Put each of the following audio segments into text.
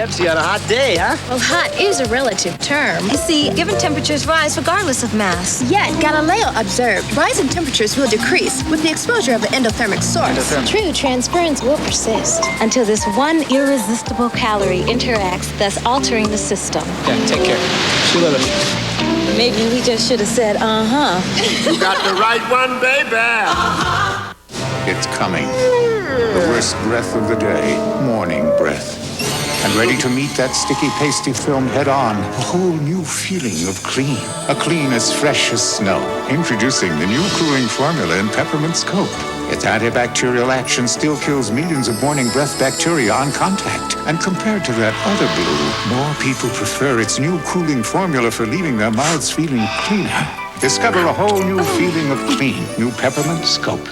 Pepsi on a hot day, huh? Well, hot is a relative term. You see, given temperatures rise regardless of mass. Yet, Galileo observed rising temperatures will decrease with the exposure of the endothermic source. True, transference will persist until this one irresistible calorie interacts, thus altering the system. Yeah, take care. See you later. Maybe we just should have said, You got the right one, baby. It's coming. The worst breath of the day, morning breath. And ready to meet that sticky, pasty film head on. A whole new feeling of clean. A clean as fresh as snow. Introducing the new cooling formula in Peppermint Scope. Its antibacterial action still kills millions of morning breath bacteria on contact. And compared to that other blue, more people prefer its new cooling formula for leaving their mouths feeling cleaner. Discover a whole new feeling of clean. New Peppermint Scope.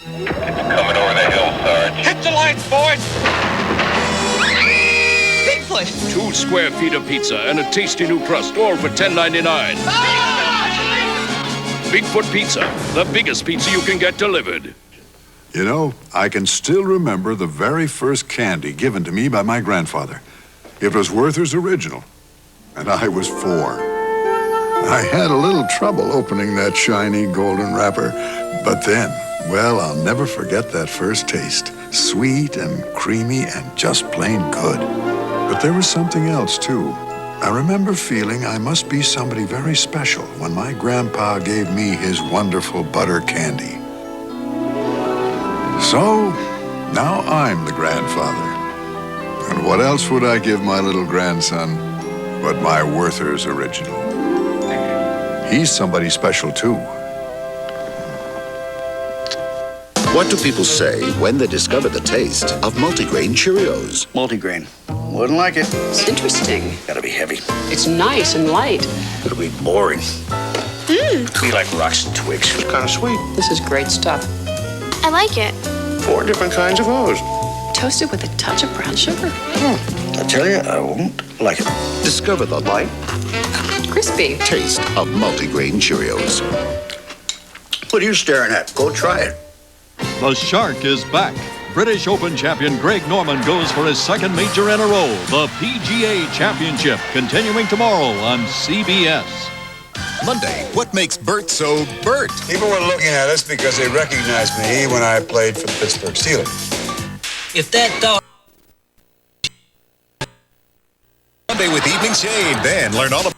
Coming over the hill, Sarge. Hit the lights, boys! Bigfoot! 2 square feet of pizza and a tasty new crust, all for $10.99. Bigfoot Pizza, the biggest pizza you can get delivered. You know, I can still remember the very first candy given to me by my grandfather. It was Werther's Original, and I was 4. I had a little trouble opening that shiny golden wrapper, but then, well, I'll never forget that first taste. Sweet and creamy and just plain good. But there was something else, too. I remember feeling I must be somebody very special when my grandpa gave me his wonderful butter candy. So, now I'm the grandfather. And what else would I give my little grandson but my Werther's Original? He's somebody special, too. What do people say when they discover the taste of multigrain Cheerios? Multigrain. Wouldn't like it. It's interesting. Gotta be heavy. It's nice and light. It'll be boring. Be like rocks and twigs. It's kind of sweet. This is great stuff. I like it. 4 different kinds of O's. Toasted with a touch of brown sugar. I tell you, I won't like it. Discover the light Crispy. taste of multigrain Cheerios. What are you staring at? Go try it. The Shark is back. British Open champion Greg Norman goes for his second major in a row, the PGA Championship, continuing tomorrow on CBS. Monday, what makes Bert so Bert? People were looking at us because they recognized me when I played for the Pittsburgh Steelers. If that dog... Monday with Evening Shade, then learn all about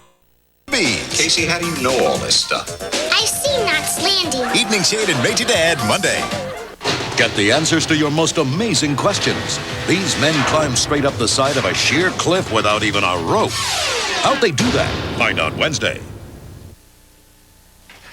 bees. Casey, how do you know all this stuff? I've seen Knots Landing. Evening Shade and Major Dad, Monday. Get the answers to your most amazing questions. These men climb straight up the side of a sheer cliff without even a rope. How'd they do that? Find out Wednesday.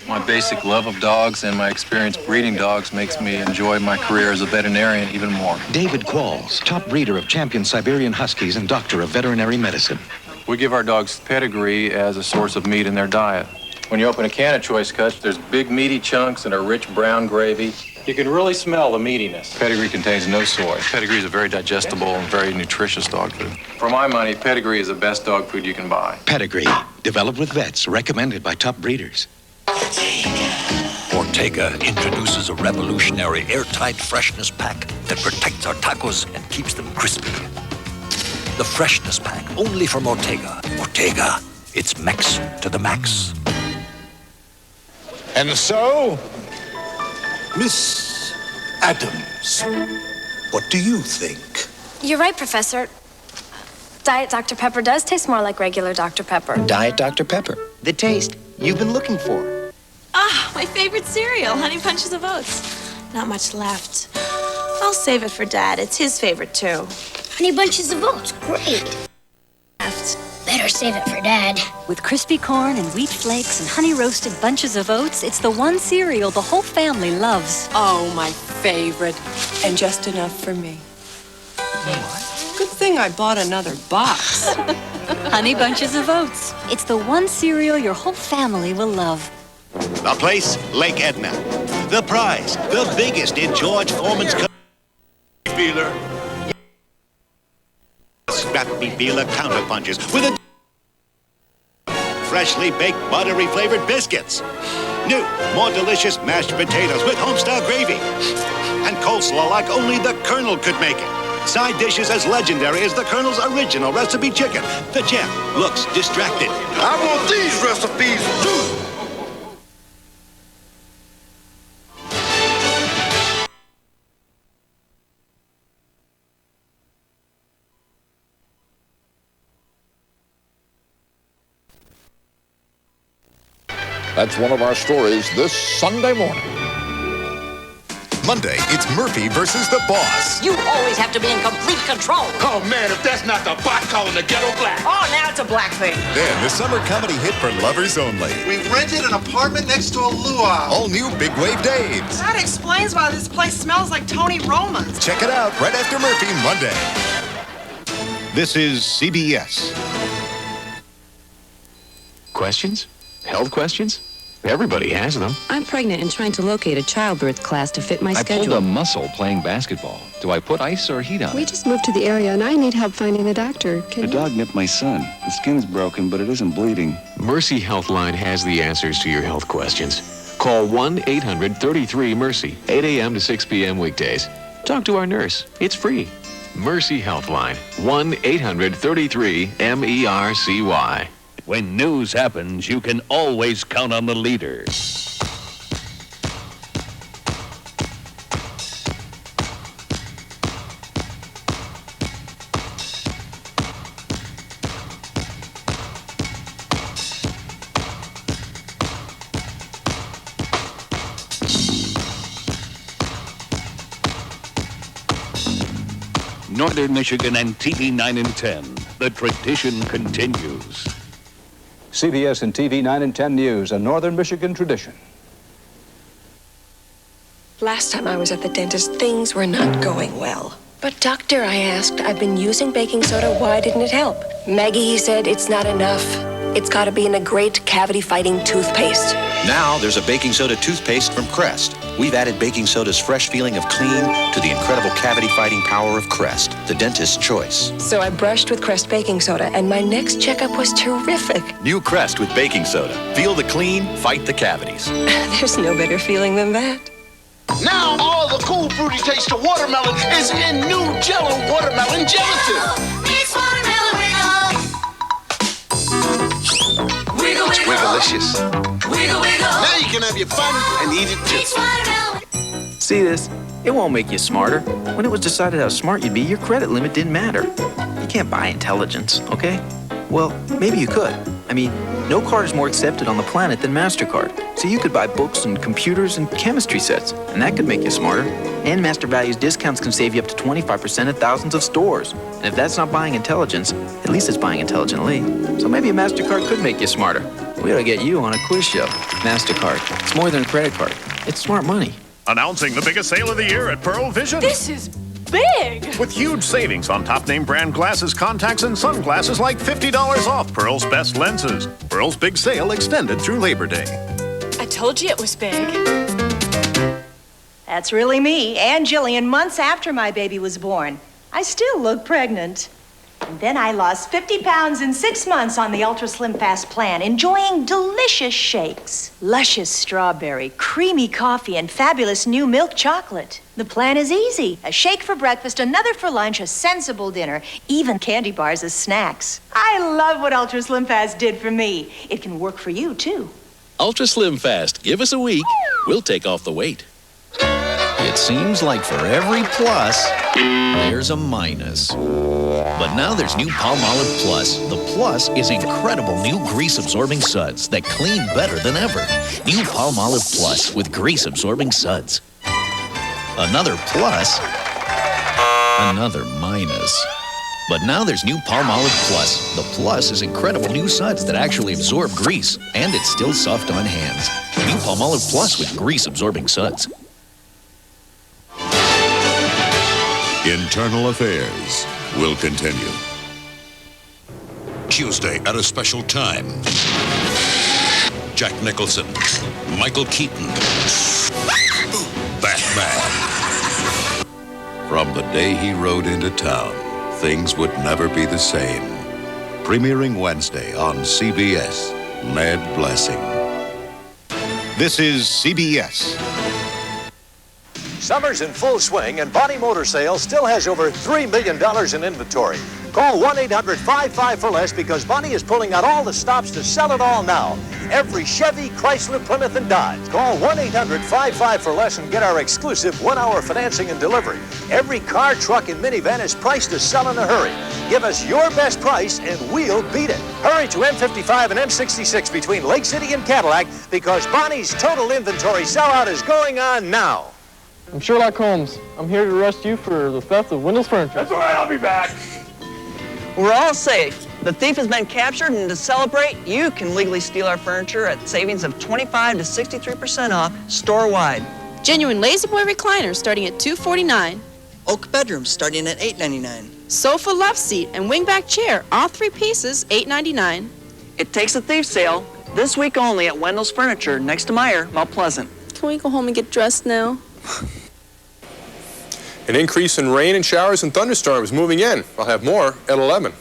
My basic love of dogs and my experience breeding dogs makes me enjoy my career as a veterinarian even more. David Qualls, top breeder of champion Siberian Huskies and doctor of veterinary medicine. We give our dogs pedigree as a source of meat in their diet. When you open a can of Choice Cuts, there's big meaty chunks and a rich brown gravy. You can really smell the meatiness. Pedigree contains no soy. Pedigree is a very digestible and very nutritious dog food. For my money, Pedigree is the best dog food you can buy. Pedigree, developed with vets, recommended by top breeders. Ortega introduces a revolutionary airtight freshness pack that protects our tacos and keeps them crispy. The freshness pack, only from Ortega. Ortega, it's Mex to the max. And so, Miss Adams, what do you think? You're right, Professor. Diet Dr. Pepper does taste more like regular Dr. Pepper. Diet Dr. Pepper. The taste you've been looking for. Ah, my favorite cereal, Honey Bunches of Oats. Not much left. I'll save it for Dad. It's his favorite, too. Honey Bunches of Oats, great. Left. Better save it for Dad. With crispy corn and wheat flakes and honey-roasted bunches of oats, it's the one cereal the whole family loves. Oh, my favorite. And just enough for me. Good thing I bought another box. Honey Bunches of Oats. It's the one cereal your whole family will love. The place, Lake Edna. The prize, the biggest in George Foreman's... Feeler. Scrappy Feeler counter punches with a... freshly baked, buttery flavored biscuits. New, more delicious mashed potatoes with homestyle gravy. And coleslaw like only the Colonel could make it. Side dishes as legendary as the Colonel's original recipe chicken. The Champ looks distracted. I want these recipes too. That's one of our stories this Sunday morning. Monday, it's Murphy versus the boss. You always have to be in complete control. Oh, man, if that's not the bot calling the ghetto black. Oh, now it's a black thing. Then the summer comedy hit for lovers only. We rented an apartment next to a luau. All new Big Wave Daves. That explains why this place smells like Tony Roma's. Check it out right after Murphy Monday. This is CBS. Questions? Health questions? Everybody has them. I'm pregnant and trying to locate a childbirth class to fit my schedule. I pulled a muscle playing basketball. Do I put ice or heat on We it? just moved to the area and I need help finding a doctor. The dog nipped my son. The skin's broken, but it isn't bleeding. Mercy Healthline has the answers to your health questions. Call 1-800-33-MERCY, 8 a.m. to 6 p.m. weekdays. Talk to our nurse. It's free. Mercy Healthline, 1-800-33-MERCY. When news happens, you can always count on the leader. Northern Michigan and TV 9 and 10. The tradition continues. CBS and TV 9 and 10 News, a Northern Michigan tradition. Last time I was at the dentist, things were not going well. But doctor, I asked, I've been using baking soda. Why didn't it help? Maggie, he said, it's not enough. It's got to be in a great cavity-fighting toothpaste. Now there's a baking soda toothpaste from Crest. We've added baking soda's fresh feeling of clean to the incredible cavity-fighting power of Crest, the dentist's choice. So I brushed with Crest baking soda, and my next checkup was terrific. New Crest with baking soda. Feel the clean, fight the cavities. There's no better feeling than that. Now all the cool fruity taste of watermelon is in new Jello watermelon gelatin. It's watermelon wiggle. Wiggle, It's wiggle. wigglicious. Wiggle, wiggle. Now you can have your fun and eat it too. It's watermelon. See this? It won't make you smarter. When it was decided how smart you'd be, your credit limit didn't matter. You can't buy intelligence, okay? Well, maybe you could. I mean, no card is more accepted on the planet than MasterCard. So you could buy books and computers and chemistry sets, and that could make you smarter. And Master Values discounts can save you up to 25% at thousands of stores. And if that's not buying intelligence, at least it's buying intelligently. So maybe a MasterCard could make you smarter. We ought to get you on a quiz show. MasterCard. It's more than a credit card. It's smart money. Announcing the biggest sale of the year at Pearl Vision. This is big. With huge savings on top name brand glasses, contacts, and sunglasses like $50 off Pearl's best lenses. Pearl's big sale extended through Labor Day. I told you it was big. That's really me, Ann Jillian, months after my baby was born. I still look pregnant. And then I lost 50 pounds in 6 months on the Ultra Slim Fast plan, enjoying delicious shakes. Luscious strawberry, creamy coffee, and fabulous new milk chocolate. The plan is easy. A shake for breakfast, another for lunch, a sensible dinner, even candy bars as snacks. I love what Ultra Slim Fast did for me. It can work for you, too. Ultra Slim Fast. Give us a week. We'll take off the weight. It seems like for every plus, there's a minus. But now there's new Palmolive Plus. The plus is incredible new grease-absorbing suds that clean better than ever. New Palmolive Plus with grease-absorbing suds. Another plus, another minus. But now there's new Palmolive Plus. The plus is incredible new suds that actually absorb grease, and it's still soft on hands. New Palmolive Plus with grease-absorbing suds. Internal Affairs will continue. Tuesday at a special time. Jack Nicholson, Michael Keaton, Batman. From the day he rode into town, things would never be the same. Premiering Wednesday on CBS, Mad Blessing. This is CBS. Summer's in full swing, and Bonnie Motor Sales still has over $3 million in inventory. Call 1-800-55-for-less because Bonnie is pulling out all the stops to sell it all now. Every Chevy, Chrysler, Plymouth, and Dodge. Call 1-800-55-for-less and get our exclusive 1-hour financing and delivery. Every car, truck, and minivan is priced to sell in a hurry. Give us your best price and we'll beat it. Hurry to M55 and M66 between Lake City and Cadillac because Bonnie's total inventory sellout is going on now. I'm Sherlock Holmes. I'm here to arrest you for the theft of Wendell's furniture. That's all right, I'll be back. We're all safe. The thief has been captured, and to celebrate, you can legally steal our furniture at savings of 25 to 63% off store-wide. Genuine La-Z-Boy recliners starting at $249. Oak bedrooms starting at $8.99. Sofa love seat and wingback chair, all 3 pieces, $8.99. It takes a thief sale this week only at Wendell's Furniture next to Meyer, Mount Pleasant. Can we go home and get dressed now? An increase in rain and showers and thunderstorms moving in. I'll have more at 11.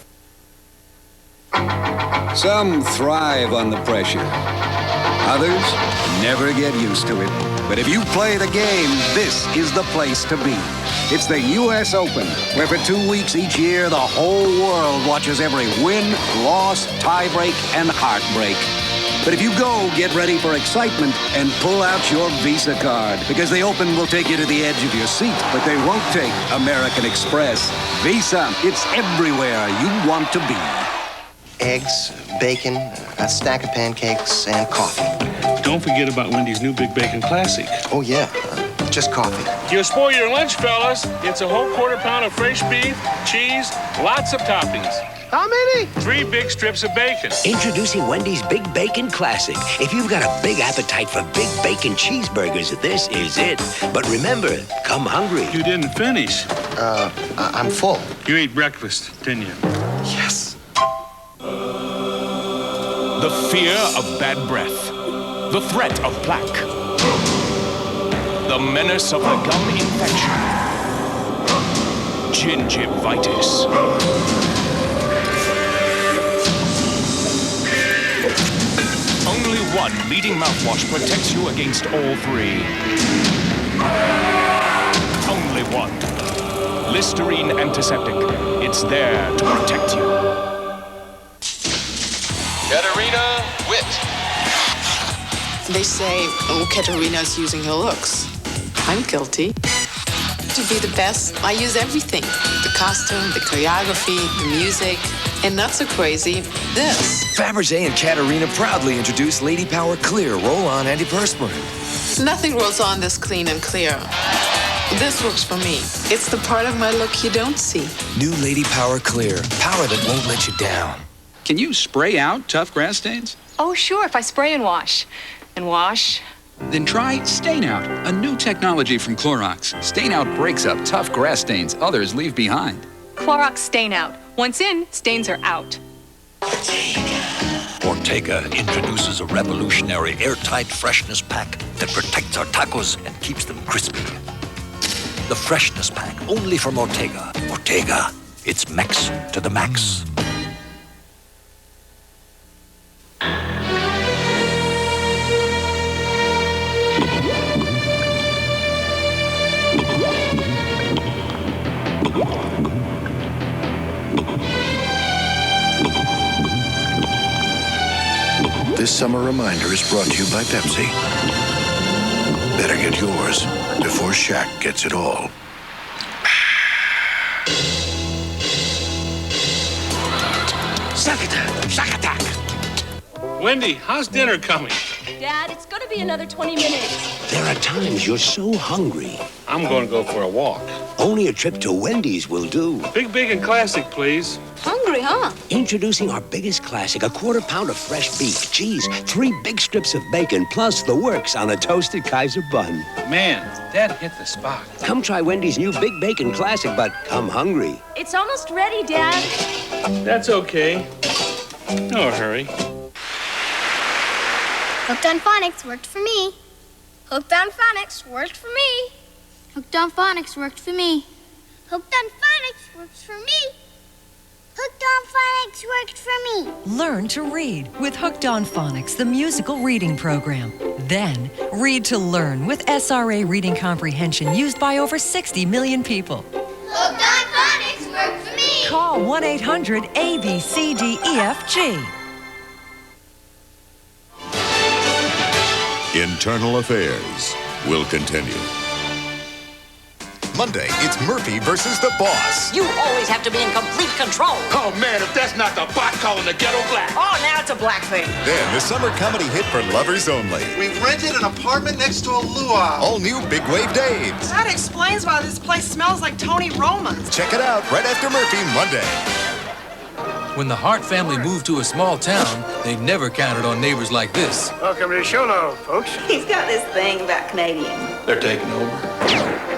Some thrive on the pressure. Others never get used to it. But if you play the game, this is the place to be. It's the U.S. Open, where for 2 weeks each year, the whole world watches every win, loss, tiebreak, and heartbreak. But if you go, get ready for excitement and pull out your Visa card, because the Open will take you to the edge of your seat, but they won't take American Express. Visa, it's everywhere you want to be. Eggs, bacon, a stack of pancakes, and coffee. Don't forget about Wendy's new Big Bacon Classic. Oh, yeah, just coffee. You'll spoil your lunch, fellas. It's a whole quarter-pound of fresh beef, cheese, lots of toppings. How many? 3 big strips of bacon. Introducing Wendy's Big Bacon Classic. If you've got a big appetite for big bacon cheeseburgers, this is it. But remember, come hungry. You didn't finish. I'm full. You ate breakfast, didn't you? Yes. The fear of bad breath. The threat of plaque. The menace of the gum infection. Gingivitis. Only one leading mouthwash protects you against all 3. Only one. Listerine Antiseptic. It's there to protect you. Katerina Witt. They say, oh, Katerina's using her looks. I'm guilty. To be the best, I use everything. The costume, the choreography, the music, and not so crazy, this. Fabergé and Katerina proudly introduce Lady Power Clear Roll-On Antiperspirant. Nothing rolls on this clean and clear. This works for me. It's the part of my look you don't see. New Lady Power Clear. Power that won't let you down. Can you spray out tough grass stains? Oh, sure, if I spray and wash. And wash. Then try Stain Out, a new technology from Clorox. Stain Out breaks up tough grass stains others leave behind. Clorox Stain Out. Once in, stains are out. Ortega introduces a revolutionary airtight freshness pack that protects our tacos and keeps them crispy. The freshness pack, only from Ortega. Ortega, it's Mex to the max. This summer reminder is brought to you by Pepsi. Better get yours before Shaq gets it all. Suck attack! Wendy, how's dinner coming? Dad, it's going to be another 20 minutes. There are times you're so hungry. I'm going to go for a walk. Only a trip to Wendy's will do. Big Bacon Classic, please. Hungry, huh? Introducing our biggest classic, a quarter-pound of fresh beef, cheese, 3 big strips of bacon, plus the works on a toasted Kaiser bun. Man, Dad hit the spot. Come try Wendy's new Big Bacon Classic, but come hungry. It's almost ready, Dad. That's okay. No hurry. Hooked on Phonics worked for me. Hooked on Phonics worked for me. Hooked on Phonics worked for me. Hooked on Phonics works for me. Hooked on Phonics Phonics worked for me. Learn to read with Hooked on Phonics, the musical reading program. Then, read to learn with SRA reading comprehension used by over 60 million people. Hooked on Phonics worked for me. Call 1-800-ABCDEFG. Internal Affairs will continue. Monday, it's Murphy versus the boss. You always have to be in complete control. Oh, man, if that's not the bot calling the ghetto black. Oh, now it's a black thing. Then, the summer comedy hit for lovers only. We've rented an apartment next to a luau. All new Big Wave Daves. That explains why this place smells like Tony Roma's. Check it out right after Murphy Monday. When the Hart family moved to a small town, they never counted on neighbors like this. Welcome to the show now, folks. He's got this thing about Canadians. They're taking over.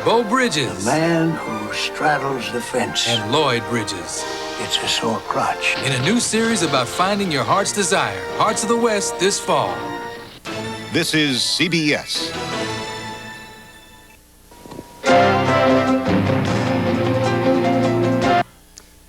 Bo Bridges. The man who straddles the fence. And Lloyd Bridges. It's a sore crotch. In a new series about finding your heart's desire. Hearts of the West this fall. This is CBS.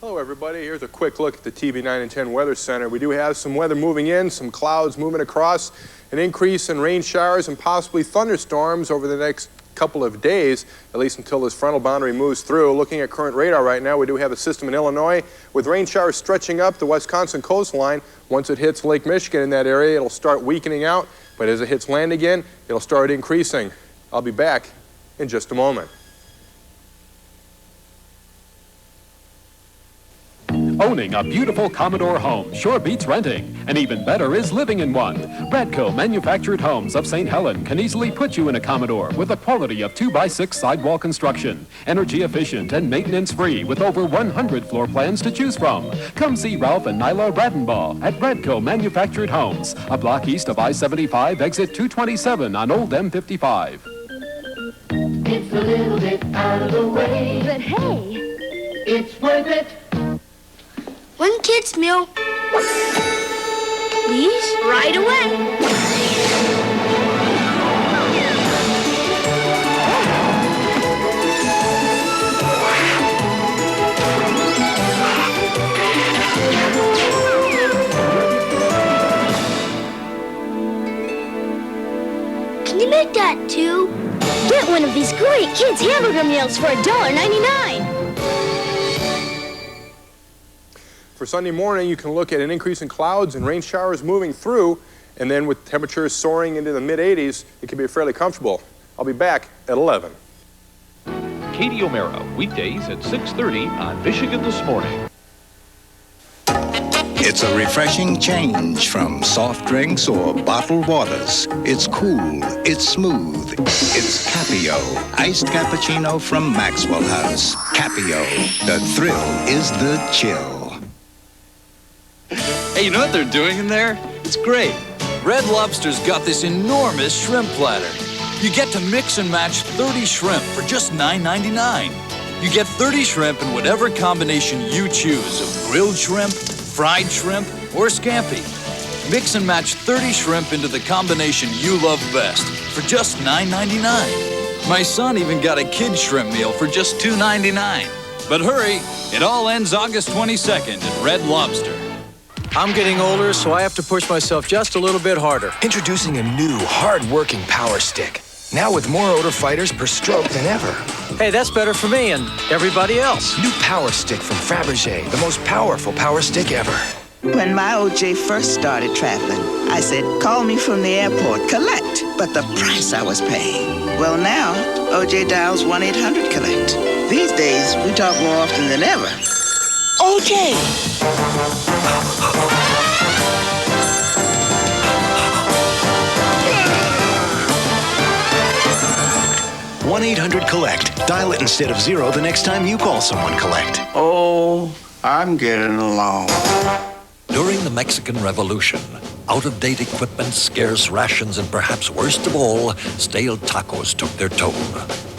Hello, everybody. Here's a quick look at the TV 9 and 10 Weather Center. We do have some weather moving in, some clouds moving across, an increase in rain showers and possibly thunderstorms over the next couple of days, at least until this frontal boundary moves through. Looking at current radar right now, we do have a system in Illinois with rain showers stretching up the Wisconsin coastline. Once it hits Lake Michigan in that area, it'll start weakening out, but as it hits land again, it'll start increasing. I'll be back in just a moment. Owning a beautiful Commodore home sure beats renting, and even better is living in one. Radco Manufactured Homes of St. Helen can easily put you in a Commodore with the quality of 2x6 sidewall construction, energy efficient and maintenance free with over 100 floor plans to choose from. Come see Ralph and Nyla Radenbaugh at Radco Manufactured Homes, a block east of I-75, exit 227 on Old M55. It's a little bit out of the way, but hey, it's worth it. One kid's meal. Please? Right away. Can you make that too? Get one of these great kids' hamburger meals for $1.99. For Sunday morning, you can look at an increase in clouds and rain showers moving through, and then with temperatures soaring into the mid-80s, it can be fairly comfortable. I'll be back at 11. Katie O'Mara, weekdays at 6:30 on Michigan This Morning. It's a refreshing change from soft drinks or bottled waters. It's cool, it's smooth, it's Capio, iced cappuccino from Maxwell House. Capio, the thrill is the chill. Hey, you know what they're doing in there? It's great. Red Lobster's got this enormous shrimp platter. You get to mix and match 30 shrimp for just $9.99. You get 30 shrimp in whatever combination you choose of grilled shrimp, fried shrimp, or scampi. Mix and match 30 shrimp into the combination you love best for just $9.99. My son even got a kid shrimp meal for just $2.99. But hurry, it all ends August 22nd at Red Lobster. I'm getting older, so I have to push myself just a little bit harder. Introducing a new, hard-working Power Stick. Now with more odor fighters per stroke than ever. Hey, that's better for me and everybody else. New Power Stick from Fabergé, the most powerful Power Stick ever. When my OJ first started traveling, I said, call me from the airport, collect. But the price I was paying. Well, now, OJ dials 1-800-COLLECT. These days, we talk more often than ever. OJ! 1-800-COLLECT. Dial it instead of 0 the next time you call someone collect. Oh, I'm getting along. During the Mexican Revolution, out-of-date equipment, scarce rations, and perhaps worst of all, stale tacos took their toll.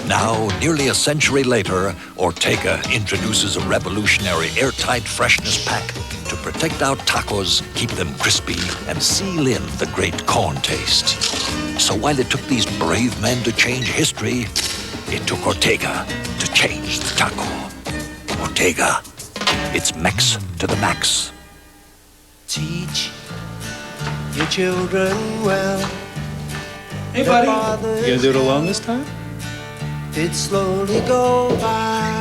Now, nearly a century later, Ortega introduces a revolutionary airtight freshness pack to protect our tacos, keep them crispy, and seal in the great corn taste. So while it took these brave men to change history, it took Ortega to change the taco. Ortega, it's Mex to the max. Teach your children well. Hey, buddy. You gonna do it alone this time? It slowly go by.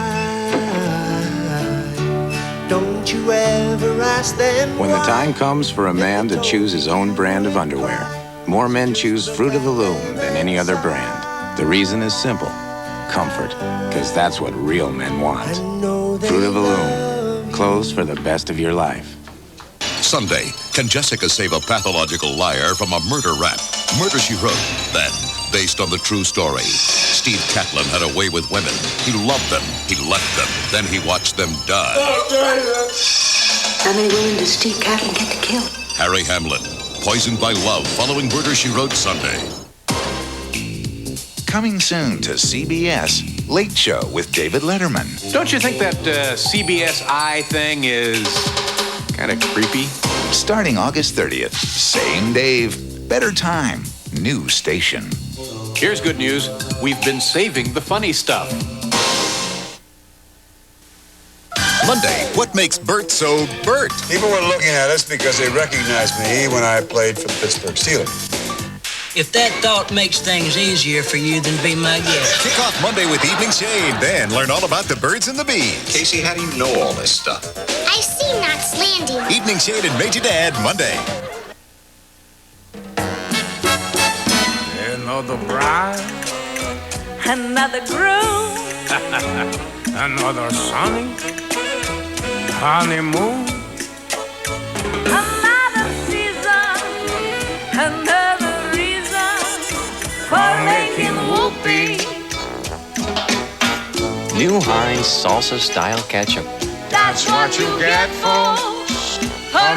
Don't you ever ask them When the why. time comes for a man to choose his own brand of underwear, more men choose Fruit of the Loom than any other brand. The reason is simple. Comfort. Because that's what real men want. Fruit of the Loom. Clothes for the best of your life. Sunday, can Jessica save a pathological liar from a murder rap? Murder, She Wrote. Then, based on the true story, Steve Catlin had a way with women. He loved them. He left them. Then he watched them die. How many women does Steve Catlin get to kill? Harry Hamlin, poisoned by love, following Murder, She Wrote Sunday. Coming soon to CBS, Late Show with David Letterman. Don't you think that CBS I thing is kind of creepy? Starting August 30th, same Dave, better time, new station. Here's good news. We've been saving the funny stuff. Monday, what makes Bert so Bert? People were looking at us because they recognized me when I played for the Pittsburgh Steelers. If that thought makes things easier for you, then be my guest. Kick off Monday with Evening Shade. Then learn all about the birds and the bees. Casey, how do you know all this stuff? I've seen Knots Landing. Evening Shade and Major Dad, Monday. Another bride, Another groom, another sunny honeymoon. another season, another reason for making whoopee. New Heinz salsa style ketchup. That's what you get for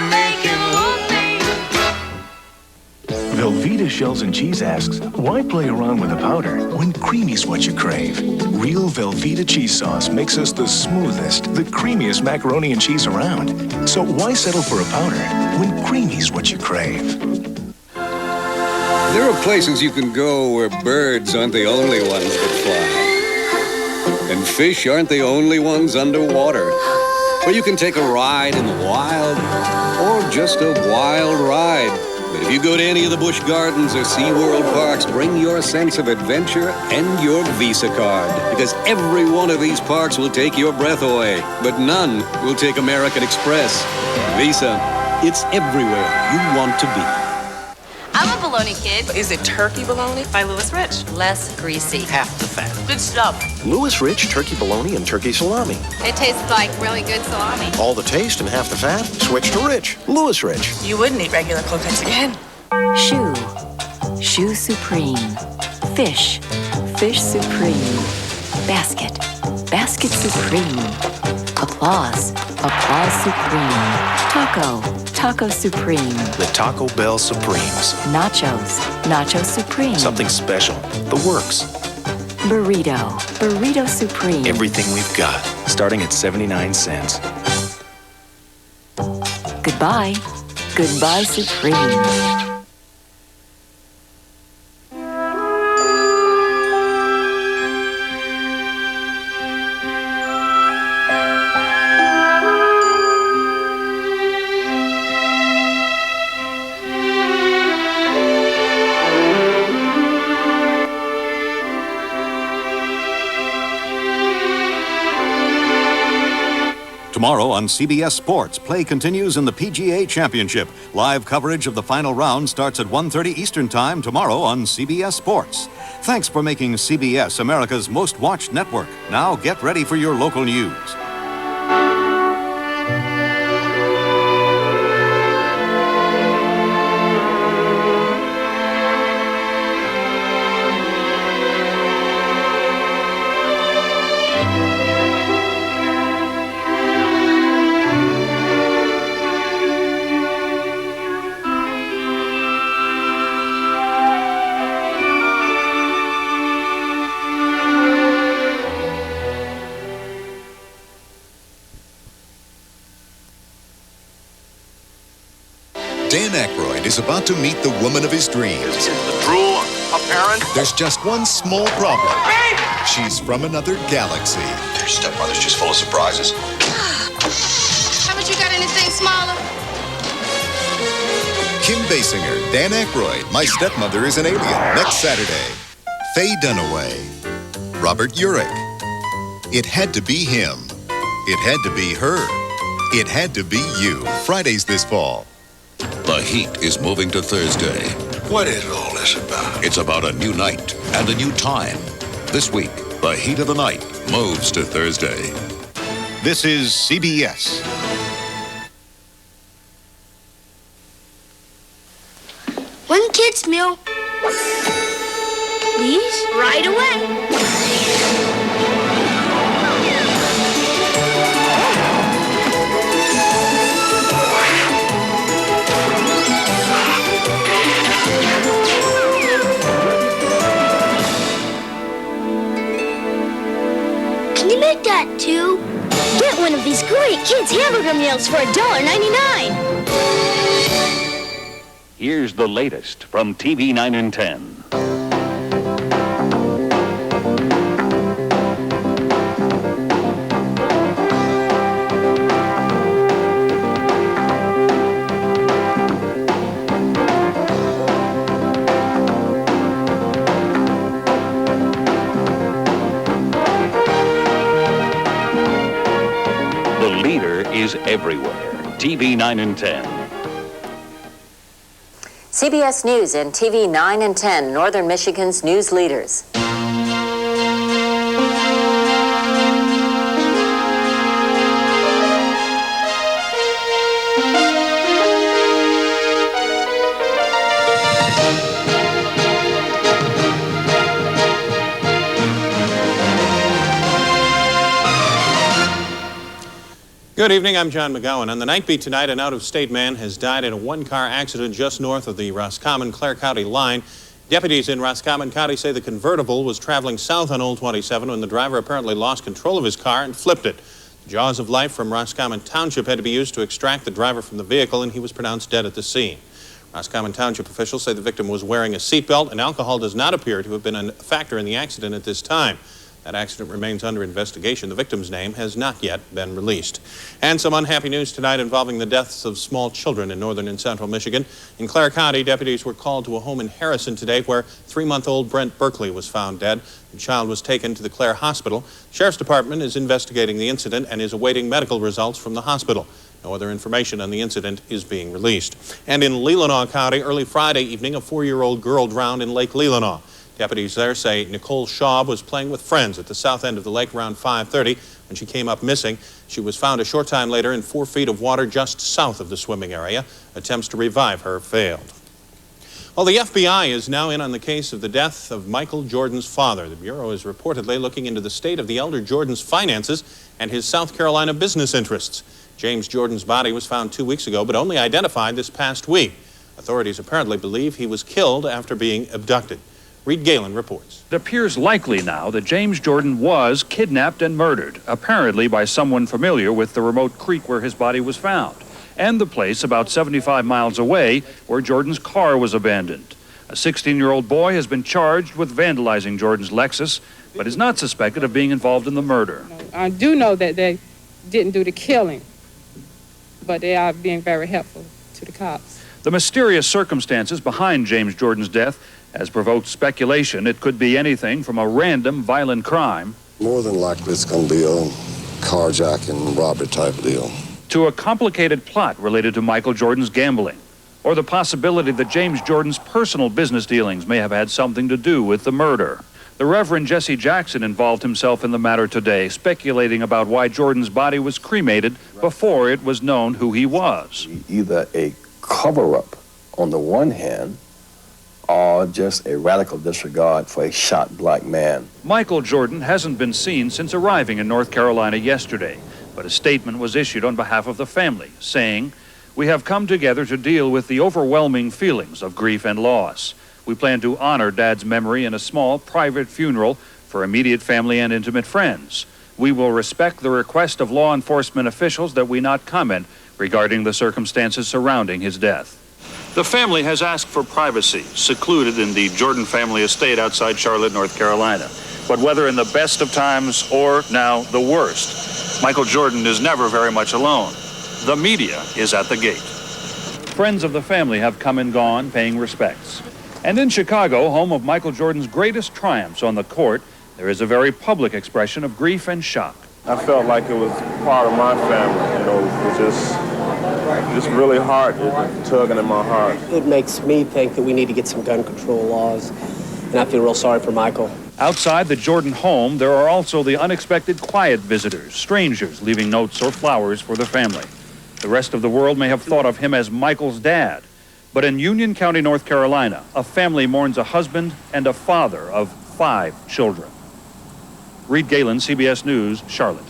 making whoopee. Velveeta Shells and Cheese asks, why play around with the powder when creamy's what you crave? Real Velveeta cheese sauce makes us the smoothest, the creamiest macaroni and cheese around. So why settle for a powder when creamy's what you crave? There are places you can go where birds aren't the only ones that fly. And fish aren't the only ones underwater. Where you can take a ride in the wild, or just a wild ride. But if you go to any of the Busch Gardens or SeaWorld parks, bring your sense of adventure and your Visa card. Because every one of these parks will take your breath away, but none will take American Express. Visa, it's everywhere you want to be. I'm a bologna kid. Is it turkey bologna? By Louis Rich. Less greasy. Half the fat. Good stuff. Louis Rich turkey bologna and turkey salami. It tastes like really good salami. All the taste and half the fat. Switch to Rich. Louis Rich. You wouldn't eat regular croquettes again. Shoe. Shoe Supreme. Fish. Fish Supreme. Basket. Basket Supreme. Applause. Applause Supreme. Taco. Taco Supreme. The Taco Bell Supremes. Nachos. Nacho Supreme. Something special. The works. Burrito. Burrito Supreme. Everything we've got, starting at 79 cents. Goodbye. Goodbye Supreme. Tomorrow on CBS Sports, play continues in the PGA Championship. Live coverage of the final round starts at 1:30 Eastern Time tomorrow on CBS Sports. Thanks for making CBS America's most watched network. Now get ready for your local news. Dan Aykroyd is about to meet the woman of his dreams. Is the drool apparent? There's just one small problem. She's from another galaxy. Your stepmother's just full of surprises. Haven't you got anything smaller? Kim Basinger, Dan Aykroyd, My Stepmother is an Alien, next Saturday. Faye Dunaway, Robert Urich. It had to be him. It had to be her. It had to be you. Fridays this fall. The heat is moving to Thursday. What is all this about? It's about a new night and a new time. This week, the heat of the night moves to Thursday. This is CBS. One kid's meal. Please? Right away. Can you make that too? Get one of these great kids' hamburger meals for $1.99. Here's the latest from TV 9 and 10. The leader is everywhere. TV 9 and 10. CBS News and TV 9 and 10, Northern Michigan's news leaders. Good evening, I'm John McGowan. On the night beat tonight, an out-of-state man has died in a one-car accident just north of the Roscommon-Clare County line. Deputies in Roscommon County say the convertible was traveling south on Old 27 when the driver apparently lost control of his car and flipped it. The jaws of life from Roscommon Township had to be used to extract the driver from the vehicle, and he was pronounced dead at the scene. Roscommon Township officials say the victim was wearing a seatbelt, and alcohol does not appear to have been a factor in the accident at this time. That accident remains under investigation. The victim's name has not yet been released. And some unhappy news tonight involving the deaths of small children in northern and central Michigan. In Clare County, deputies were called to a home in Harrison today where 3-month-old Brent Berkeley was found dead. The child was taken to the Clare Hospital. Sheriff's Department is investigating the incident and is awaiting medical results from the hospital. No other information on the incident is being released. And in Leelanau County, early Friday evening, a 4-year-old girl drowned in Lake Leelanau. Deputies there say Nicole Schaub was playing with friends at the south end of the lake around 5:30 when she came up missing. She was found a short time later in 4 feet of water just south of the swimming area. Attempts to revive her failed. Well, the FBI is now in on the case of the death of Michael Jordan's father. The Bureau is reportedly looking into the state of the elder Jordan's finances and his South Carolina business interests. James Jordan's body was found 2 weeks ago, but only identified this past week. Authorities apparently believe he was killed after being abducted. Reed Galen reports. It appears likely now that James Jordan was kidnapped and murdered, apparently by someone familiar with the remote creek where his body was found, and the place about 75 miles away where Jordan's car was abandoned. A 16-year-old boy has been charged with vandalizing Jordan's Lexus, but is not suspected of being involved in the murder. I do know that they didn't do the killing, but they are being very helpful to the cops. The mysterious circumstances behind James Jordan's death has provoked speculation. It could be anything from a random violent crime more than likely it's going to be a carjacking, robbery type of deal, to a complicated plot related to Michael Jordan's gambling, or the possibility that James Jordan's personal business dealings may have had something to do with the murder. The Reverend Jesse Jackson involved himself in the matter today, speculating about why Jordan's body was cremated before it was known who he was. Either a cover-up on the one hand, or just a radical disregard for a shot black man. Michael Jordan hasn't been seen since arriving in North Carolina yesterday, but a statement was issued on behalf of the family, saying, "We have come together to deal with the overwhelming feelings of grief and loss. We plan to honor Dad's memory in a small, private funeral for immediate family and intimate friends. We will respect the request of law enforcement officials that we not comment regarding the circumstances surrounding his death." The family has asked for privacy, secluded in the Jordan family estate outside Charlotte, North Carolina. But whether in the best of times or now the worst, Michael Jordan is never very much alone. The media is at the gate. Friends of the family have come and gone, paying respects. And in Chicago, home of Michael Jordan's greatest triumphs on the court, there is a very public expression of grief and shock. I felt like it was part of my family, you know, it was just really hard, tugging at my heart. It makes me think that we need to get some gun control laws, and I feel real sorry for Michael. Outside the Jordan home, there are also the unexpected quiet visitors, strangers leaving notes or flowers for the family. The rest of the world may have thought of him as Michael's dad, but in Union County, North Carolina, a family mourns a husband and a father of 5 children. Reed Galen, CBS News, Charlotte.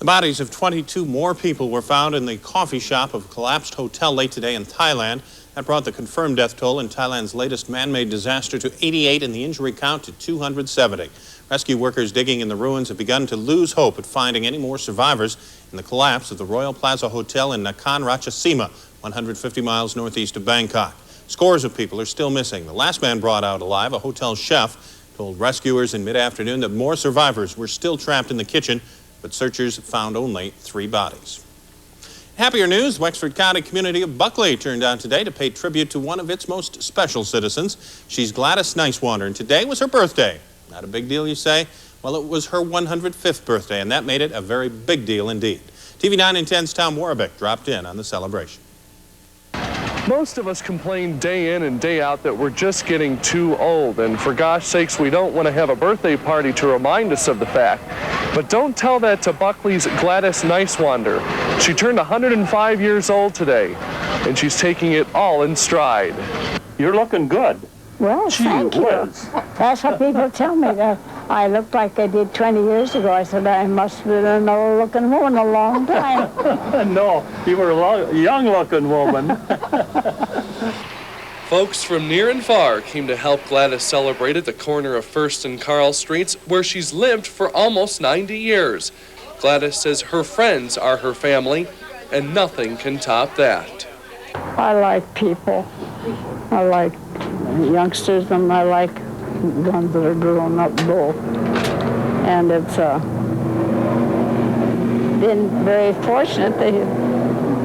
The bodies of 22 more people were found in the coffee shop of a collapsed hotel late today in Thailand. That brought the confirmed death toll in Thailand's latest man-made disaster to 88 and the injury count to 270. Rescue workers digging in the ruins have begun to lose hope at finding any more survivors in the collapse of the Royal Plaza Hotel in Nakhon Ratchasima, 150 miles northeast of Bangkok. Scores of people are still missing. The last man brought out alive, a hotel chef, told rescuers in mid-afternoon that more survivors were still trapped in the kitchen, but searchers found only 3 bodies. Happier news, Wexford County community of Buckley turned out today to pay tribute to one of its most special citizens. She's Gladys Nicewander, and today was her birthday. Not a big deal, you say? Well, it was her 105th birthday, and that made it a very big deal indeed. TV 9 and 10's Tom Warbeck dropped in on the celebration. Most of us complain day in and day out that we're just getting too old, and for gosh sakes, we don't want to have a birthday party to remind us of the fact. But don't tell that to Buckley's Gladys Nicewander. She turned 105 years old today, and she's taking it all in stride. You're looking good. Well, thank you. That's what people tell me, that I look like I did 20 years ago. I said, I must have been an old-looking woman a long time. No, you were a young-looking woman. Folks from near and far came to help Gladys celebrate at the corner of 1st and Carl Streets, where she's lived for almost 90 years. Gladys says her friends are her family, and nothing can top that. I like people. I like youngsters, and I like ones that are grown up both. And it's been very fortunate.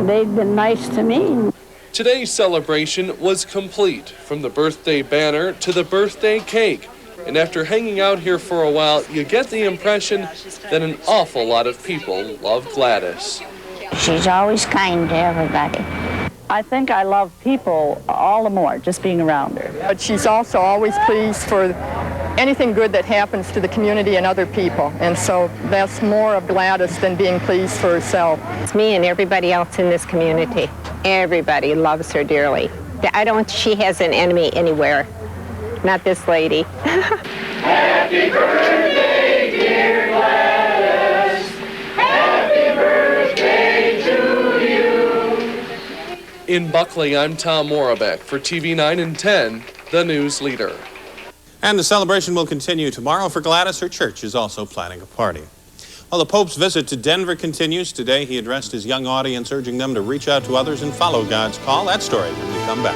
They've been nice to me. Today's celebration was complete, from the birthday banner to the birthday cake. And after hanging out here for a while, you get the impression that an awful lot of people love Gladys. She's always kind to everybody. I think I love people all the more, just being around her. But she's also always pleased for anything good that happens to the community and other people. And so that's more of Gladys than being pleased for herself. It's me and everybody else in this community. Everybody loves her dearly. I don't think she has an enemy anywhere. Not this lady. Happy birthday, dear Gladys. Happy birthday to you. In Buckley, I'm Tom Warbeck for TV 9 and 10, the news leader. And the celebration will continue tomorrow for Gladys. Her church is also planning a party. Well, the Pope's visit to Denver continues. Today, he addressed his young audience, urging them to reach out to others and follow God's call. That story when we come back.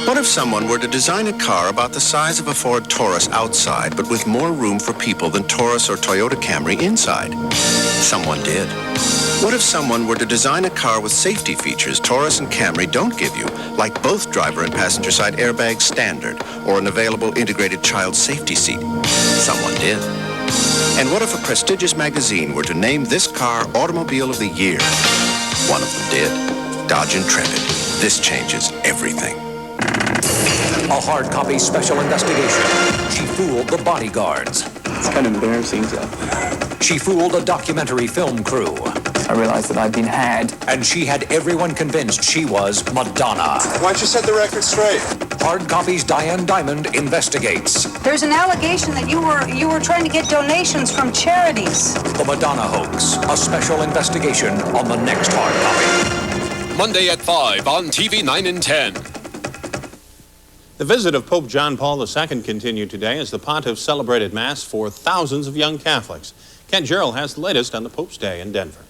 What if someone were to design a car about the size of a Ford Taurus outside, but with more room for people than Taurus or Toyota Camry inside? Someone did. What if someone were to design a car with safety features Taurus and Camry don't give you, like both driver and passenger side airbags standard, or an available integrated child safety seat? Someone did. And what if a prestigious magazine were to name this car Automobile of the Year? One of them did. Dodge Intrepid. This changes everything. A hard copy special investigation. She fooled the bodyguards. It's kind of embarrassing, so. She fooled a documentary film crew. I realized that I'd been had. And she had everyone convinced she was Madonna. Why don't you set the record straight? Hard Copy's Diane Diamond investigates. There's an allegation that you were trying to get donations from charities. The Madonna hoax. A special investigation on the next Hard Copy. Monday at 5 on TV 9 and 10. The visit of Pope John Paul II continued today as the pontiff celebrated Mass for thousands of young Catholics. Kent Gerald has the latest on the Pope's Day in Denver.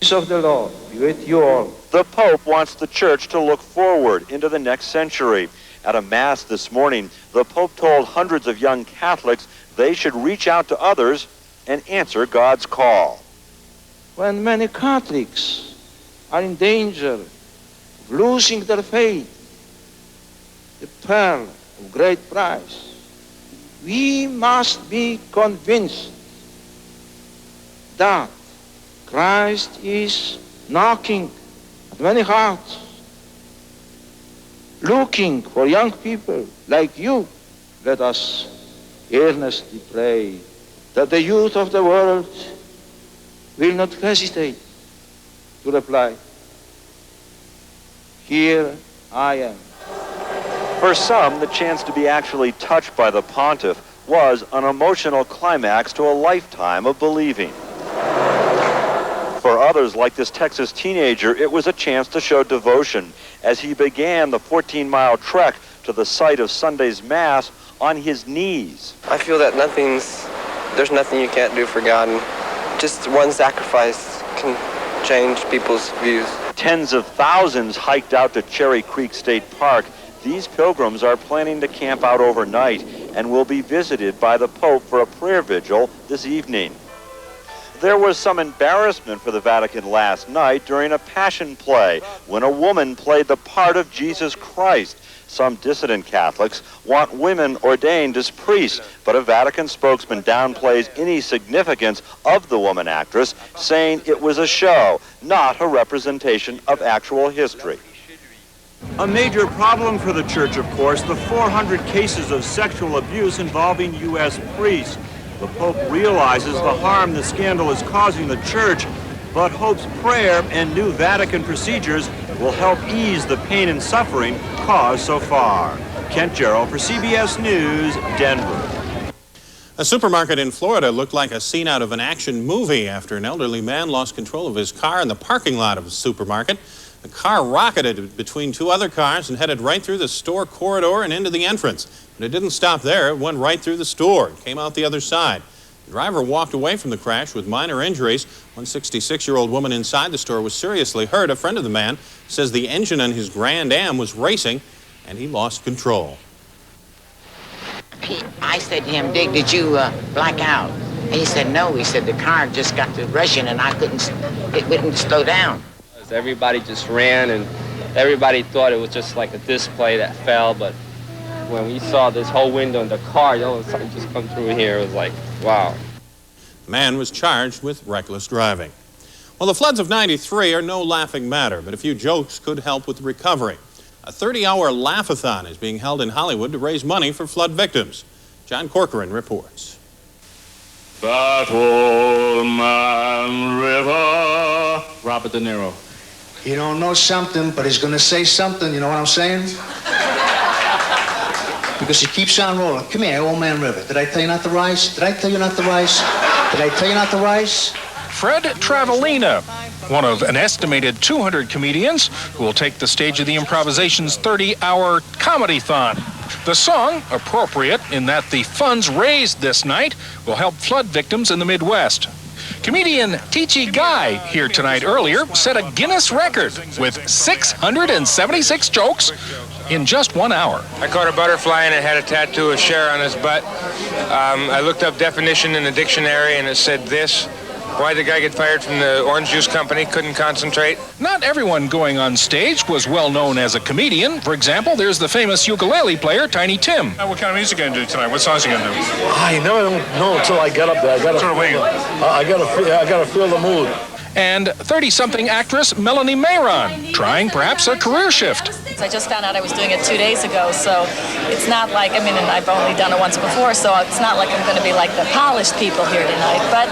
Peace of the Lord be with you all. The Pope wants the Church to look forward into the next century. At a Mass this morning, the Pope told hundreds of young Catholics they should reach out to others and answer God's call. when many Catholics are in danger of losing their faith, the pearl of great price, we must be convinced that Christ is knocking at many hearts, looking for young people like you. Let us earnestly pray that the youth of the world will not hesitate to reply, "Here I am." For some, the chance to be actually touched by the pontiff was an emotional climax to a lifetime of believing. For others, like this Texas teenager, it was a chance to show devotion as he began the 14-mile trek to the site of Sunday's Mass on his knees. I feel that there's nothing you can't do for God, and just one sacrifice can change people's views. Tens of thousands hiked out to Cherry Creek State Park. These pilgrims are planning to camp out overnight and will be visited by the Pope for a prayer vigil this evening. There was some embarrassment for the Vatican last night during a passion play when a woman played the part of Jesus Christ. Some dissident Catholics want women ordained as priests, but a Vatican spokesman downplays any significance of the woman actress, saying it was a show, not a representation of actual history. A major problem for the Church, of course, the 400 cases of sexual abuse involving U.S. priests. The Pope realizes the harm the scandal is causing the Church, but hopes prayer and new Vatican procedures will help ease the pain and suffering caused so far. Kent Jarrell for CBS News, Denver. A supermarket in Florida looked like a scene out of an action movie after an elderly man lost control of his car in the parking lot of a supermarket. The car rocketed between two other cars and headed right through the store corridor and into the entrance. But it didn't stop there. It went right through the store and came out the other side. The driver walked away from the crash with minor injuries. One 66-year-old woman inside the store was seriously hurt. A friend of the man says the engine on his Grand Am was racing and he lost control. I said to him, "Dick, did you black out?" And he said, "No." He said, "The car just got to rushing and it wouldn't slow down." Everybody just ran, and everybody thought it was just like a display that fell, but when we saw this whole window in the car, all of a sudden just come through here, it was like, wow. The man was charged with reckless driving. Well, the floods of '93 are no laughing matter, but a few jokes could help with recovery. A 30-hour laugh-a-thon is being held in Hollywood to raise money for flood victims. John Corcoran reports. That old man river. Robert De Niro. You don't know something, but he's going to say something, you know what I'm saying? Because he keeps on rolling. Come here, old man river. Did I tell you not to rise? Did I tell you not to rise? Did I tell you not to rise? Fred Travalena, one of an estimated 200 comedians who will take the stage of the improvisation's 30-hour comedy-thon. The song, appropriate in that the funds raised this night will help flood victims in the Midwest. Comedian Teachy Guy, here tonight earlier, set a Guinness record with 676 jokes in just 1 hour. I caught a butterfly and it had a tattoo of Cher on his butt. I looked up definition in the dictionary and it said this. Why the guy get fired from the orange juice company? Couldn't concentrate. Not everyone going on stage was well known as a comedian. For example, there's the famous ukulele player, Tiny Tim. What kind of music are you going to do tonight? What songs are you going to do? I never know until I get up there. I gotta feel the mood. And 30-something actress Melanie Mayron, trying perhaps a career shift. I just found out I was doing it 2 days ago, so it's not like, and I've only done it once before, so it's not like I'm going to be like the polished people here tonight, but,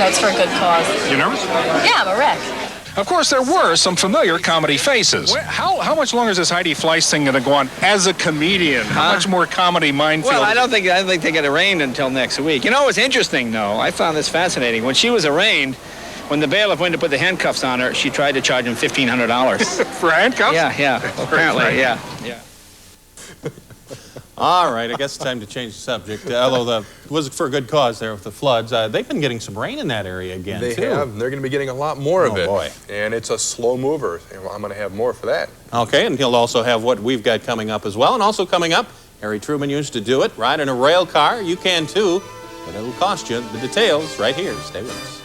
it's for a good cause. You nervous? Yeah, I'm a wreck. Of course, there were some familiar comedy faces. How much longer is this Heidi Fleiss thing going to go on as a comedian? How much more comedy minefield? Well, I don't think they get arraigned until next week. What's interesting, though? I found this fascinating. When she was arraigned, when the bailiff went to put the handcuffs on her, she tried to charge him $1,500. For handcuffs? Yeah. Apparently, yeah. All right, I guess it's time to change the subject. Although it was for a good cause there with the floods. They've been getting some rain in that area again, too. They have. They're going to be getting a lot more of it. Oh, boy. And it's a slow mover. I'm going to have more for that. Okay, and he'll also have what we've got coming up as well. And also coming up, Harry Truman used to do it. Ride in a rail car. You can, too. But it'll cost you. The details right here. Stay with us.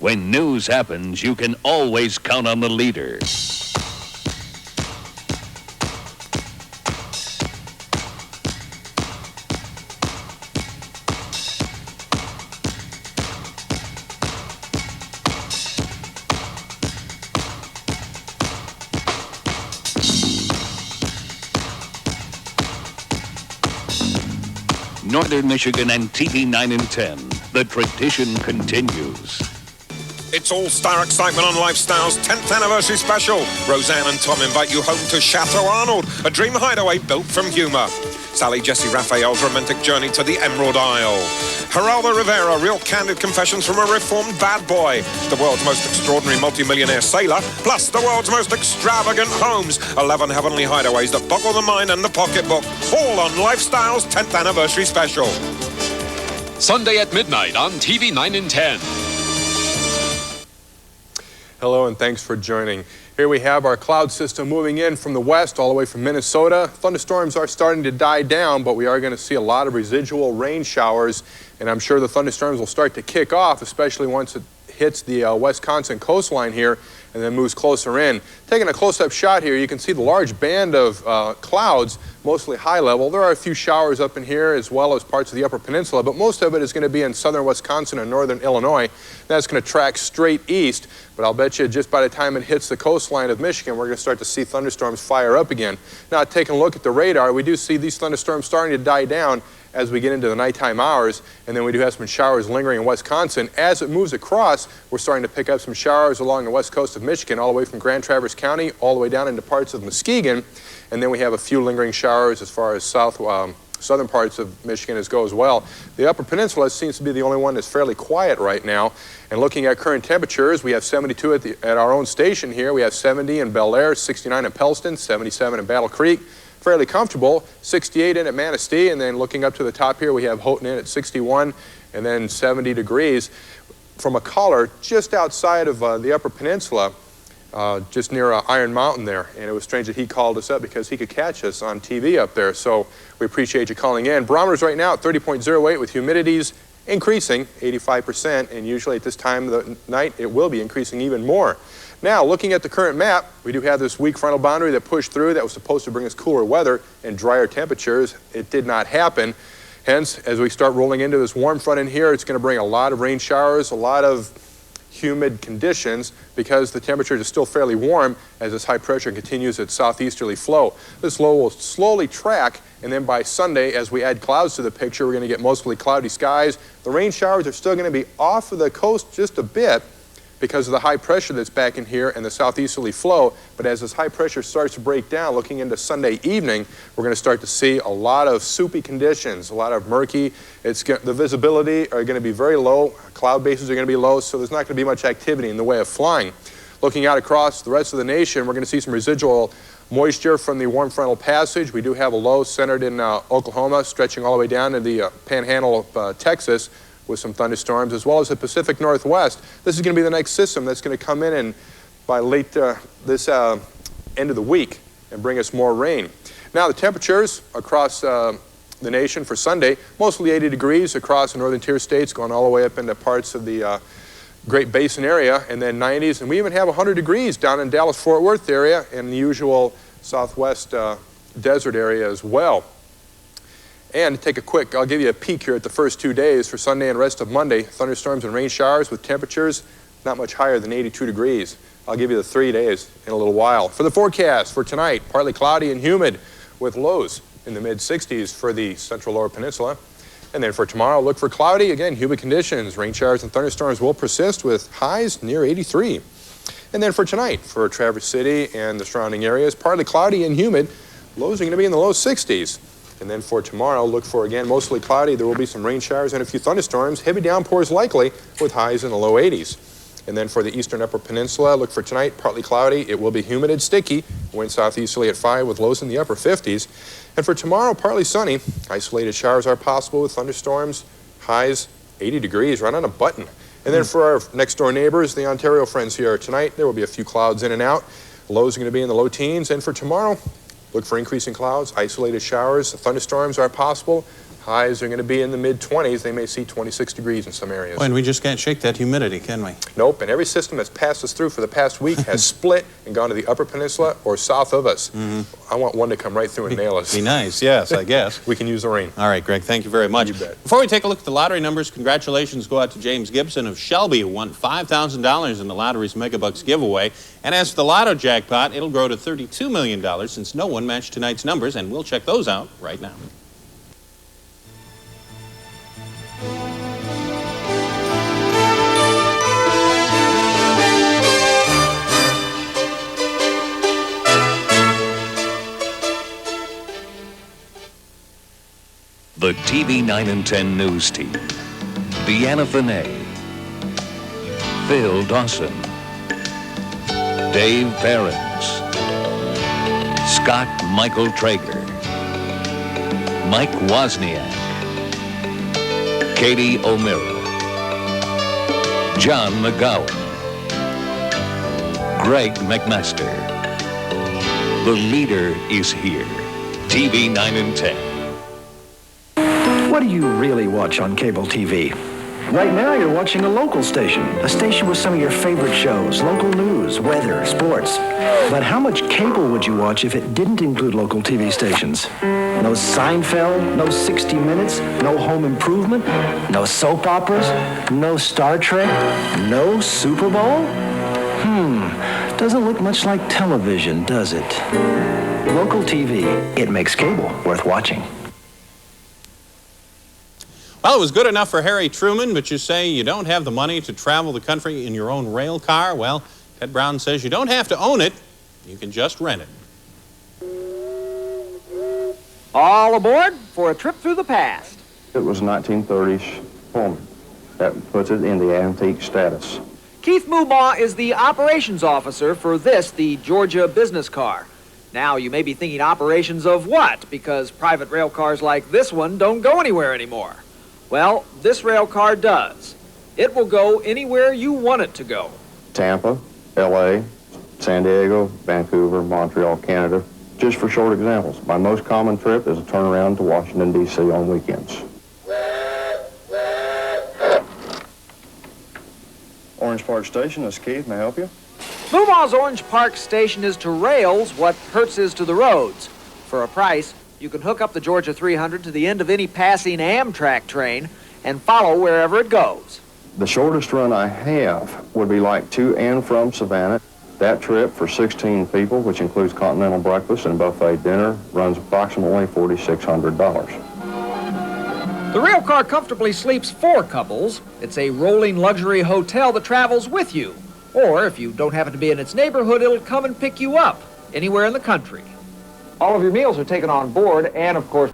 When news happens, you can always count on the leader. Northern Michigan and TV 9 and 10. The tradition continues. It's all-star excitement on Lifestyle's 10th anniversary special. Roseanne and Tom invite you home to Chateau Arnold, a dream hideaway built from humor. Sally Jesse Raphael's romantic journey to the Emerald Isle. Geraldo Rivera, real candid confessions from a reformed bad boy. The world's most extraordinary multimillionaire sailor, plus the world's most extravagant homes. 11 heavenly hideaways that boggle the mind and the pocketbook. All on Lifestyle's 10th anniversary special. Sunday at midnight on TV 9 and 10. Hello and thanks for joining. Here we have our cloud system moving in from the west all the way from Minnesota. Thunderstorms are starting to die down, but we are going to see a lot of residual rain showers, and I'm sure the thunderstorms will start to kick off, especially once it hits the Wisconsin coastline here and then moves closer in. Taking a close-up shot here, you can see the large band of clouds, mostly high level. There are a few showers up in here as well as parts of the Upper Peninsula, but most of it is going to be in southern Wisconsin and northern Illinois. That's going to track straight east, but I'll bet you just by the time it hits the coastline of Michigan, we're going to start to see thunderstorms fire up again. Now, taking a look at the radar, we do see these thunderstorms starting to die down as we get into the nighttime hours, and then we do have some showers lingering in Wisconsin. As it moves across, we're starting to pick up some showers along the west coast of Michigan, all the way from Grand Traverse County, all the way down into parts of Muskegon, and then we have a few lingering showers as far as southern parts of Michigan as go as well. The Upper Peninsula seems to be the only one that's fairly quiet right now. And looking at current temperatures, we have 72 at our own station here. We have 70 in Bel Air, 69 in Pellston, 77 in Battle Creek. Fairly comfortable, 68 in at Manistee, and then looking up to the top here, we have Houghton in at 61, and then 70 degrees. From a caller just outside of the Upper Peninsula, just near Iron Mountain there, and it was strange that he called us up because he could catch us on TV up there, so we appreciate you calling in. Barometers right now at 30.08 with humidities increasing 85%, and usually at this time of the night it will be increasing even more. Now, looking at the current map, we do have this weak frontal boundary that pushed through that was supposed to bring us cooler weather and drier temperatures. It did not happen. Hence, as we start rolling into this warm front in here, it's going to bring a lot of rain showers, a lot of humid conditions because the temperatures are still fairly warm as this high pressure continues its southeasterly flow. This low will slowly track, and then by Sunday, as we add clouds to the picture, we're going to get mostly cloudy skies. The rain showers are still going to be off of the coast just a bit because of the high pressure that's back in here and the southeasterly flow, but as this high pressure starts to break down, looking into Sunday evening, we're going to start to see a lot of soupy conditions, a lot of murky. The visibility are going to be very low, cloud bases are going to be low, so there's not going to be much activity in the way of flying. Looking out across the rest of the nation, we're going to see some residual moisture from the warm frontal passage. We do have a low centered in Oklahoma, stretching all the way down to the panhandle of Texas, with some thunderstorms, as well as the Pacific Northwest. This is going to be the next system that's going to come in and by late this end of the week and bring us more rain. Now the temperatures across the nation for Sunday, mostly 80 degrees across the northern tier states, going all the way up into parts of the Great Basin area, and then 90s. And we even have 100 degrees down in Dallas-Fort Worth area and the usual southwest desert area as well. And to take a quick, I'll give you a peek here at the first 2 days for Sunday and rest of Monday. Thunderstorms and rain showers with temperatures not much higher than 82 degrees. I'll give you the 3 days in a little while. For the forecast for tonight, partly cloudy and humid with lows in the mid-60s for the central lower peninsula. And then for tomorrow, look for cloudy, again, humid conditions. Rain showers and thunderstorms will persist with highs near 83. And then for tonight, for Traverse City and the surrounding areas, partly cloudy and humid. Lows are going to be in the low 60s. And then for tomorrow, look for, again, mostly cloudy. There will be some rain showers and a few thunderstorms. Heavy downpours likely with highs in the low 80s. And then for the eastern upper peninsula, look for tonight, partly cloudy. It will be humid and sticky. Wind southeasterly at 5 with lows in the upper 50s. And for tomorrow, partly sunny. Isolated showers are possible with thunderstorms. Highs 80 degrees, right on a button. And then for our next door neighbors, the Ontario friends here tonight, there will be a few clouds in and out. Lows are going to be in the low teens. And for tomorrow, look for increasing clouds, isolated showers, thunderstorms are possible. Highs are going to be in the mid-20s. They may see 26 degrees in some areas. Boy, and we just can't shake that humidity, can we? Nope, and every system that's passed us through for the past week has split and gone to the Upper Peninsula or south of us. I want one to come right through and nail us. Be nice, yes, I guess. We can use the rain. All right, Greg, thank you very much. You bet. Before we take a look at the lottery numbers, congratulations go out to James Gibson of Shelby, who won $5,000 in the lottery's Megabucks giveaway. And as for the lotto jackpot, it'll grow to $32 million since no one matched tonight's numbers, and we'll check those out right now. The TV 9 and 10 News Team. Deanna Finney. Phil Dawson. Dave Behrens. Scott Michael Traeger. Mike Wozniak. Katie O'Meara. John McGowan. Greg McMaster. The leader is here. TV 9 and 10. What do you really watch on cable TV? Right now, you're watching a local station, a station with some of your favorite shows, local news, weather, sports. But how much cable would you watch if it didn't include local TV stations? No Seinfeld, no 60 Minutes, no Home Improvement, no soap operas, no Star Trek, no Super Bowl? Doesn't look much like television, does it? Local TV, it makes cable worth watching. Well, it was good enough for Harry Truman, but you say you don't have the money to travel the country in your own rail car? Well, Ted Brown says you don't have to own it, you can just rent it. All aboard for a trip through the past. It was 1930s Pullman. That puts it in the antique status. Keith Mubaugh is the operations officer for this, the Georgia business car. Now, you may be thinking operations of what? Because private rail cars like this one don't go anywhere anymore. Well, this rail car does. It will go anywhere you want it to go. Tampa, L.A., San Diego, Vancouver, Montreal, Canada. Just for short examples, my most common trip is a turnaround to Washington, D.C. on weekends. Orange Park Station, this is Keith. May I help you? Mubaugh's Orange Park Station is to rails what Hertz is to the roads. For a price, you can hook up the Georgia 300 to the end of any passing Amtrak train and follow wherever it goes. The shortest run I have would be like to and from Savannah. That trip for 16 people, which includes continental breakfast and buffet dinner, runs approximately $4,600. The rail car comfortably sleeps 4 couples. It's a rolling luxury hotel that travels with you. Or if you don't happen to be in its neighborhood, it'll come and pick you up anywhere in the country. All of your meals are taken on board, and of course,